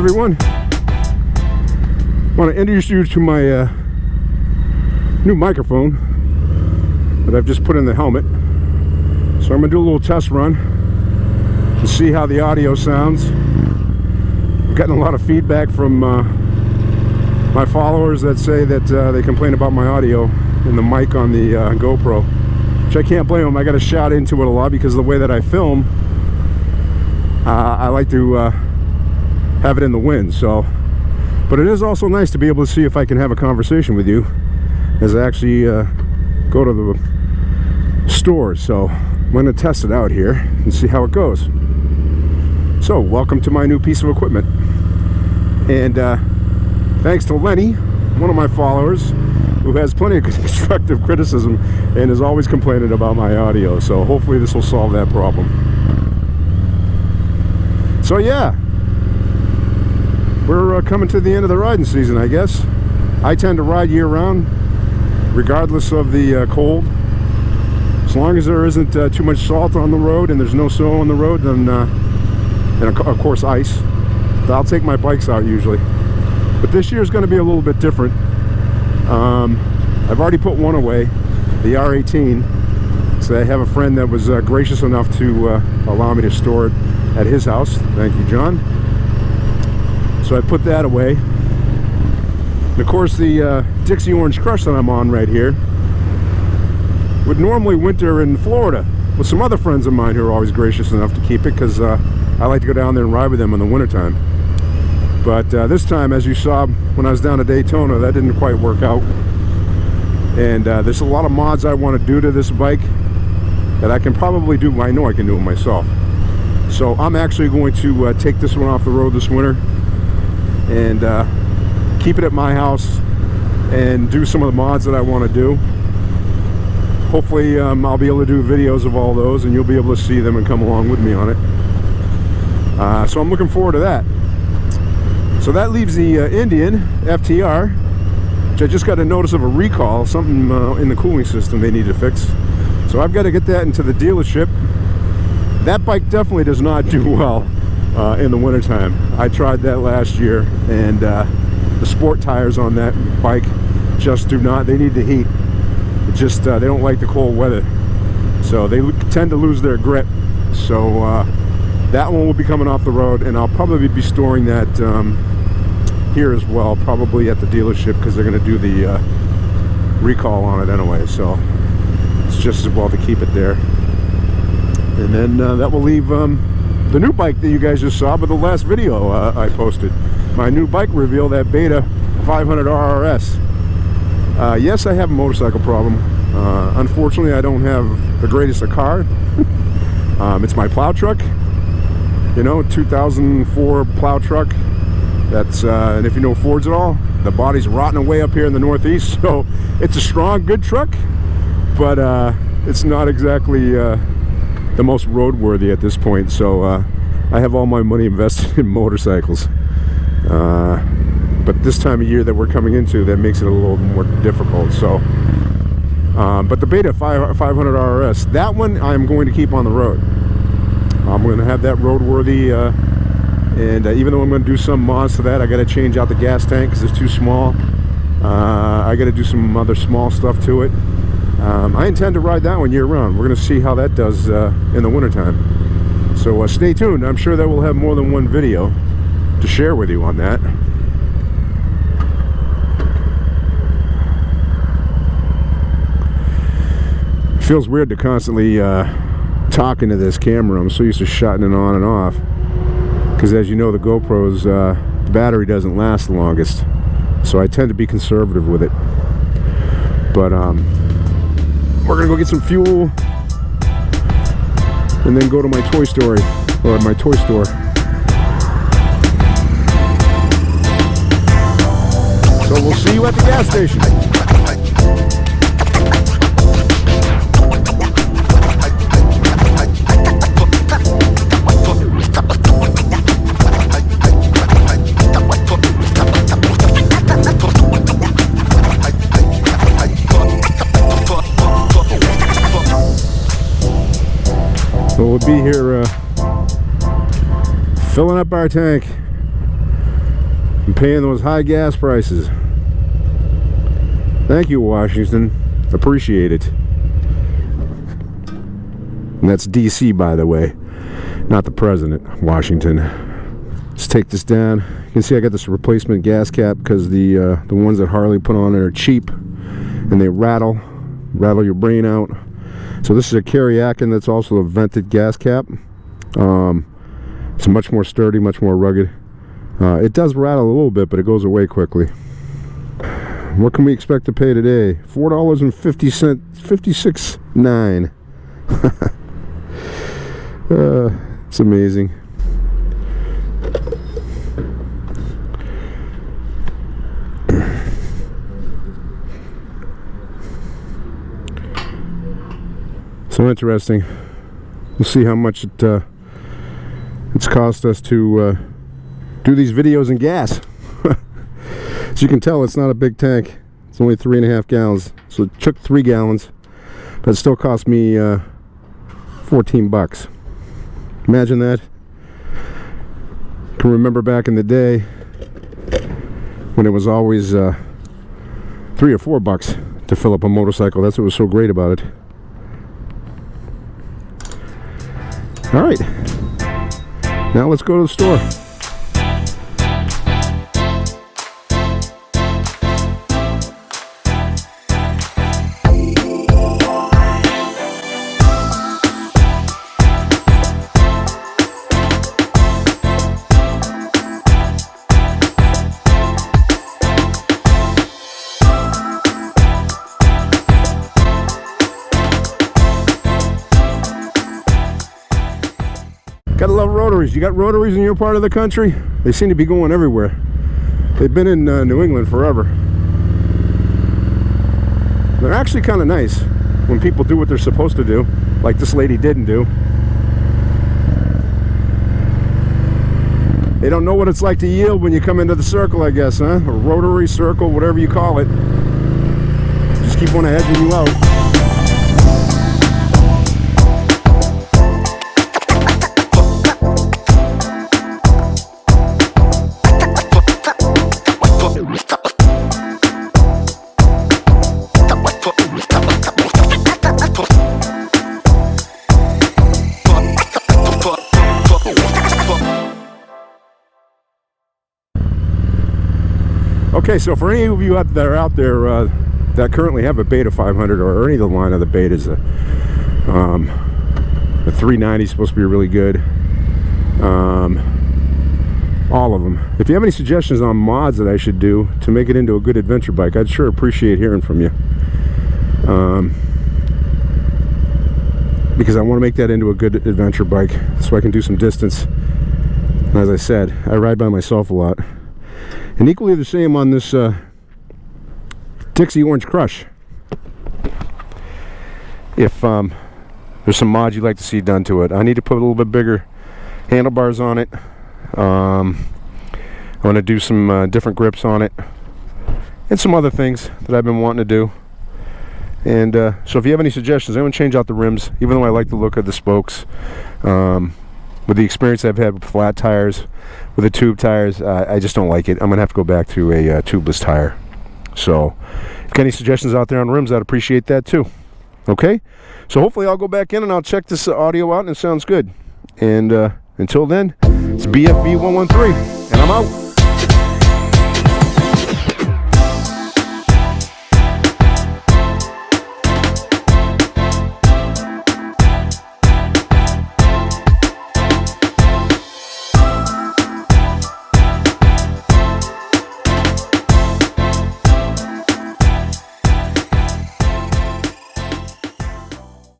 everyone. I want to introduce you to my new microphone that I've just put in the helmet. So I'm going to do a little test run and see how the audio sounds. I've gotten a lot of feedback from my followers that say that they complain about my audio and the mic on the GoPro, which I can't blame them. I got to shout into it a lot because of the way that I film. I like to have it in the wind, so. But it is also nice to be able to see if I can have a conversation with you as I actually go to the store. So I'm going to test it out here and see how it goes. So welcome to my new piece of equipment. And thanks to Lenny, one of my followers, who has plenty of constructive criticism and is always complaining about my audio. So hopefully this will solve that problem. So yeah, we're coming to the end of the riding season, I guess. I tend to ride year-round, regardless of the cold. As long as there isn't too much salt on the road and there's no snow on the road, then and of course ice, I'll take my bikes out usually. But this year is going to be a little bit different. I've already put one away, the R18. So I have a friend that was gracious enough to allow me to store it at his house. Thank you, John. So I put that away. And of course the Dixie Orange Crush that I'm on right here would normally winter in Florida with some other friends of mine who are always gracious enough to keep it, because I like to go down there and ride with them in the wintertime. But this time, as you saw when I was down at Daytona, that didn't quite work out. And there's a lot of mods I want to do to this bike that I can probably do. I know I can do it myself. So I'm actually going to take this one off the road this winter and keep it at my house and do some of the mods that I want to do. Hopefully I'll be able to do videos of all those and you'll be able to see them and come along with me on it. So I'm looking forward to that. So that leaves the Indian FTR, which I just got a notice of a recall, something in the cooling system they need to fix. So I've got to get that into the dealership. That bike definitely does not do well in the wintertime. I tried that last year, and the sport tires on that bike just do not, they need the heat. It just, they don't like the cold weather. So they tend to lose their grip. So that one will be coming off the road, and I'll probably be storing that here as well, probably at the dealership, because they're going to do the recall on it anyway. So it's just as well to keep it there. And then that will leave the new bike that you guys just saw, but the last video I posted. My new bike reveal, that Beta 500 RRS. Yes, I have a motorcycle problem. Unfortunately, I don't have the greatest of car. It's my plow truck. You know, 2004 plow truck. That's and if you know Fords at all, the body's rotting away up here in the Northeast. So it's a strong, good truck, but it's not exactly the most roadworthy at this point. So I have all my money invested in motorcycles. But this time of year that we're coming into, that makes it a little more difficult. So, but the Beta 500 RRS, that one I'm going to keep on the road. I'm going to have that roadworthy, and even though I'm going to do some mods to that, I got to change out the gas tank because it's too small. I got to do some other small stuff to it. I intend to ride that one year-round. We're going to see how that does in the wintertime. So stay tuned. I'm sure that we'll have more than one video to share with you on that. It feels weird to constantly talk into this camera. I'm so used to shutting it on and off, because as you know, the GoPro's battery doesn't last the longest, so I tend to be conservative with it. But we're gonna go get some fuel and then go to my toy store. So we'll see you at the gas station. So we'll be here filling up our tank. and paying those high gas prices. Thank you, Washington. Appreciate it. And that's DC, by the way, not the president. Washington. Let's take this down. You can see I got this replacement gas cap because the ones that Harley put on are cheap and they rattle your brain out. So this is a Kariakin that's also a vented gas cap. It's much more sturdy, much more rugged. It does rattle a little bit, but it goes away quickly. What can we expect to pay today? $4.50, 56.9. It's amazing. So interesting. We'll see how much it's cost us to do these videos in gas. As you can tell, it's not a big tank. It's only 3.5 gallons. So it took 3 gallons, but it still cost me 14 bucks. Imagine that. I can remember back in the day when it was always 3 or 4 bucks to fill up a motorcycle. That's what was so great about it. All right, now let's go to the store. Gotta love rotaries. You got rotaries in your part of the country? They seem to be going everywhere. They've been in New England forever. They're actually kind of nice when people do what they're supposed to do, like this lady didn't do. They don't know what it's like to yield when you come into the circle, I guess, huh? A rotary circle, whatever you call it. Just keep on edging you out. Okay, so for any of you that are out there that currently have a Beta 500 or any of the line of the Betas, the 390 is supposed to be really good. All of them. If you have any suggestions on mods that I should do to make it into a good adventure bike, I'd sure appreciate hearing from you. Because I want to make that into a good adventure bike so I can do some distance. And as I said, I ride by myself a lot. And equally the same on this Dixie Orange Crush. If there's some mods you'd like to see done to it, I need to put a little bit bigger handlebars on it. I want to do some different grips on it and some other things that I've been wanting to do. And so if you have any suggestions, I want to change out the rims, even though I like the look of the spokes. With the experience I've had with flat tires, with the tube tires, I just don't like it. I'm going to have to go back to a tubeless tire. So if you got any suggestions out there on rims, I'd appreciate that too. Okay? So hopefully I'll go back in and I'll check this audio out and it sounds good. And until then, it's BFB113, and I'm out.